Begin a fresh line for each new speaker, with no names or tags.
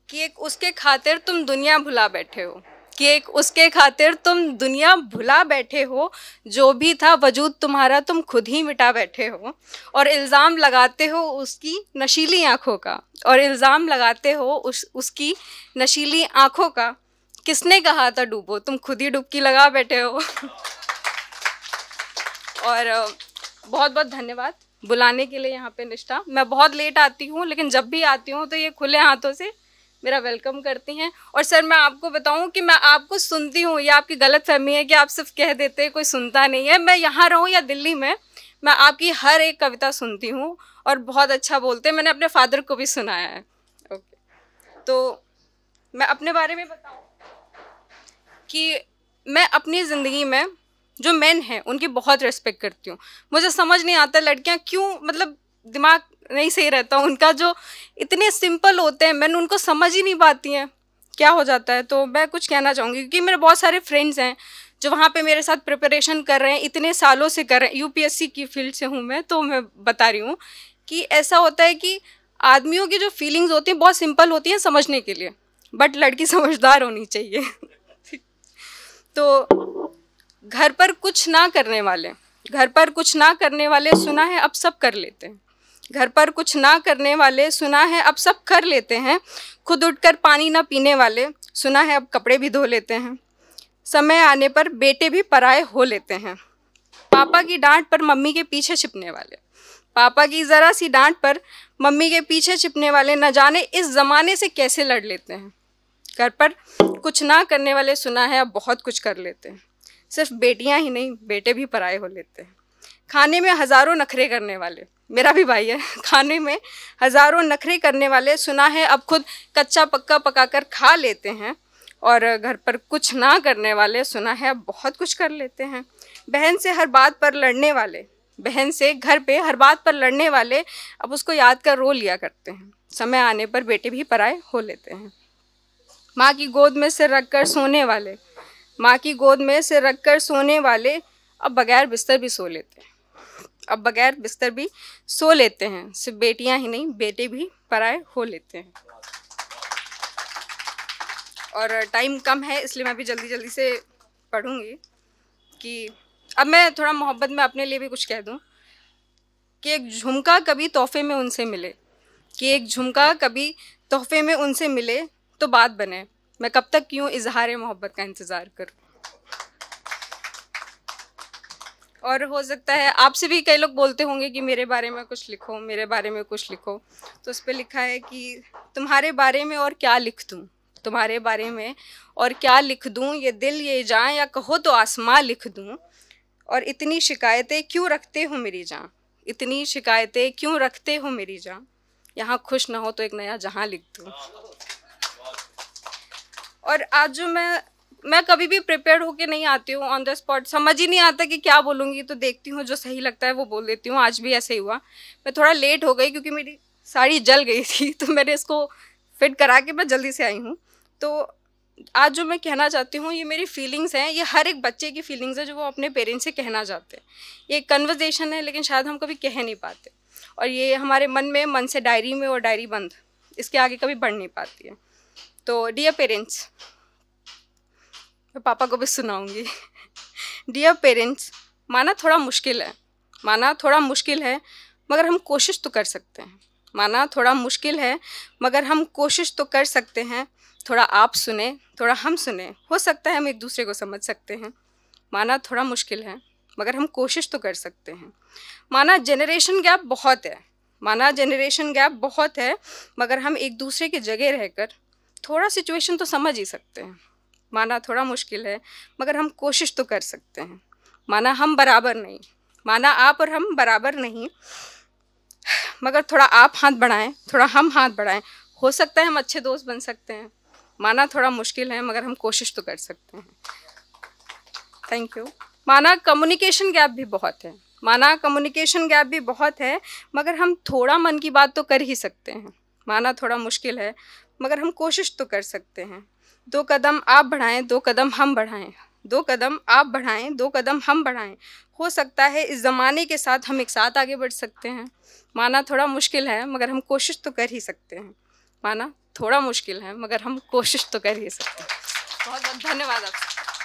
कि एक उसके खातिर तुम दुनिया भुला बैठे हो, कि एक उसके खातिर तुम दुनिया भुला बैठे हो, जो भी था वजूद तुम्हारा तुम खुद ही मिटा बैठे हो। और इल्ज़ाम लगाते हो उसकी नशीली आँखों का, और इल्ज़ाम लगाते हो उसकी नशीली आँखों का। किसने कहा था डूबो, तुम खुद ही डुबकी लगा बैठे हो। और बहुत बहुत धन्यवाद बुलाने के लिए यहाँ पे निष्ठा। मैं बहुत लेट आती हूँ, लेकिन जब भी आती हूँ तो ये खुले हाथों से मेरा वेलकम करती हैं। और सर मैं आपको बताऊँ कि मैं आपको सुनती हूँ, ये आपकी गलतफहमी है कि आप सिर्फ कह देते हैं कोई सुनता नहीं है। मैं यहाँ रहूँ या दिल्ली में, मैं आपकी हर एक कविता सुनती हूँ और बहुत अच्छा बोलते हैं। मैंने अपने फादर को भी सुनाया है। ओके, तो मैं अपने बारे में बताऊँ कि मैं अपनी ज़िंदगी में जो मेन हैं उनकी बहुत रिस्पेक्ट करती हूँ। मुझे समझ नहीं आता लड़कियाँ क्यों, मतलब दिमाग नहीं सही रहता उनका, जो इतने सिंपल होते हैं मैंने उनको समझ ही नहीं पाती हैं, क्या हो जाता है। तो मैं कुछ कहना चाहूँगी क्योंकि मेरे बहुत सारे फ्रेंड्स हैं जो वहाँ पे मेरे साथ प्रिपरेशन कर रहे हैं, इतने सालों से कर रहे हैं। यूपीएससी की फील्ड से हूँ मैं, तो मैं बता रही हूँ कि ऐसा होता है कि आदमियों की जो फीलिंग्स होती हैं बहुत सिंपल होती हैं समझने के लिए, बट लड़की समझदार होनी चाहिए। तो घर पर कुछ ना करने वाले, घर पर कुछ ना करने वाले सुना है अब सब कर लेते हैं। घर पर कुछ ना करने वाले सुना है अब सब कर लेते हैं। खुद उठकर पानी ना पीने वाले सुना है अब कपड़े भी धो लेते हैं। समय आने पर बेटे भी पराये हो लेते हैं। पापा की डांट पर मम्मी के पीछे छिपने वाले, पापा की ज़रा सी डांट पर मम्मी के पीछे छिपने वाले न जाने इस ज़माने से कैसे लड़ लेते हैं। घर पर कुछ ना करने वाले सुना है अब बहुत कुछ कर लेते हैं। सिर्फ बेटियां ही नहीं बेटे भी पराये हो लेते हैं। खाने में हज़ारों नखरे करने वाले, मेरा भी भाई है, खाने में हज़ारों नखरे करने वाले सुना है अब खुद कच्चा पक्का पकाकर खा लेते हैं। और घर पर कुछ ना करने वाले सुना है अब बहुत कुछ कर लेते हैं। बहन से हर बात पर लड़ने वाले, बहन से घर पे हर बात पर लड़ने वाले अब उसको याद कर रो लिया करते हैं। समय आने पर बेटे भी पराये हो लेते हैं। माँ की गोद में सिर रख कर सोने वाले, माँ की गोद में सिर रख कर सोने वाले अब बगैर बिस्तर भी सो लेते हैं, अब बगैर बिस्तर भी सो लेते हैं। सिर्फ बेटियां ही नहीं बेटे भी पराये हो लेते हैं। और टाइम कम है इसलिए मैं भी जल्दी जल्दी से पढ़ूंगी कि अब मैं थोड़ा मोहब्बत में अपने लिए भी कुछ कह दूं कि एक झुमका कभी तोहफे में उनसे मिले, कि एक झुमका कभी तोहफे में उनसे मिले तो बात बने। मैं कब तक क्यों इजहार मोहब्बत का इंतज़ार करूं। और हो सकता है आपसे भी कई लोग बोलते होंगे कि मेरे बारे में कुछ लिखो, मेरे बारे में कुछ लिखो। तो उस पर लिखा है कि तुम्हारे बारे में और क्या लिख दूं, तुम्हारे बारे में और क्या लिख दूं, ये दिल ये जान या कहो तो आसमां लिख दूं। और इतनी शिकायतें क्यों रखते हो मेरी जान, इतनी शिकायतें क्यों रखते हो मेरी जान, यहाँ खुश ना हो तो एक नया जहाँ लिख दूं। और आज जो मैं कभी भी प्रिपेयर्ड होके नहीं आती हूँ, ऑन द स्पॉट समझ ही नहीं आता कि क्या बोलूँगी, तो देखती हूँ जो सही लगता है वो बोल देती हूँ। आज भी ऐसे ही हुआ, मैं थोड़ा लेट हो गई क्योंकि मेरी साड़ी जल गई थी, तो मैंने इसको फिट करा के मैं जल्दी से आई हूँ। तो आज जो मैं कहना चाहती हूँ ये मेरी फीलिंग्स हैं, ये हर एक बच्चे की फीलिंग्स है जो वो अपने पेरेंट्स से कहना चाहते हैं। ये कन्वर्जेशन है लेकिन शायद हम कभी कह नहीं पाते, और ये हमारे मन में, मन से डायरी में, और डायरी बंद, इसके आगे कभी बढ़ नहीं पाती है। तो डियर पेरेंट्स, मैं पापा को भी सुनाऊंगी। डियर पेरेंट्स, माना थोड़ा मुश्किल है, माना थोड़ा मुश्किल है मगर हम कोशिश तो कर सकते हैं। माना थोड़ा मुश्किल है मगर हम कोशिश तो कर सकते हैं। थोड़ा आप सुने, थोड़ा हम सुने, हो सकता है हम एक दूसरे को समझ सकते हैं। माना थोड़ा मुश्किल है मगर हम कोशिश तो कर सकते हैं। माना जनरेशन गैप बहुत है, माना जनरेशन गैप बहुत है मगर हम एक दूसरे की जगह रहकर थोड़ा सिचुएशन तो समझ ही सकते हैं। माना थोड़ा मुश्किल है मगर हम कोशिश तो कर सकते हैं। माना हम बराबर नहीं, माना आप और हम बराबर नहीं, मगर थोड़ा आप हाथ बढ़ाएं, थोड़ा हम हाथ बढ़ाएं, हो सकता है हम अच्छे दोस्त बन सकते हैं। माना थोड़ा मुश्किल है मगर हम कोशिश तो कर सकते हैं। Thank you. माना कम्युनिकेशन गैप भी बहुत है, माना कम्युनिकेशन गैप भी बहुत है मगर हम थोड़ा मन की बात तो कर ही सकते हैं। माना थोड़ा मुश्किल है मगर हम कोशिश तो कर सकते हैं। 2 कदम आप बढ़ाएं, 2 कदम हम बढ़ाएं, 2 कदम आप बढ़ाएं, 2 कदम हम बढ़ाएं, हो सकता है इस ज़माने के साथ हम एक साथ आगे बढ़ सकते हैं। माना थोड़ा मुश्किल है मगर हम कोशिश तो कर ही सकते हैं। माना थोड़ा मुश्किल है, मगर हम कोशिश तो कर ही सकते हैं। बहुत बहुत धन्यवाद आपका।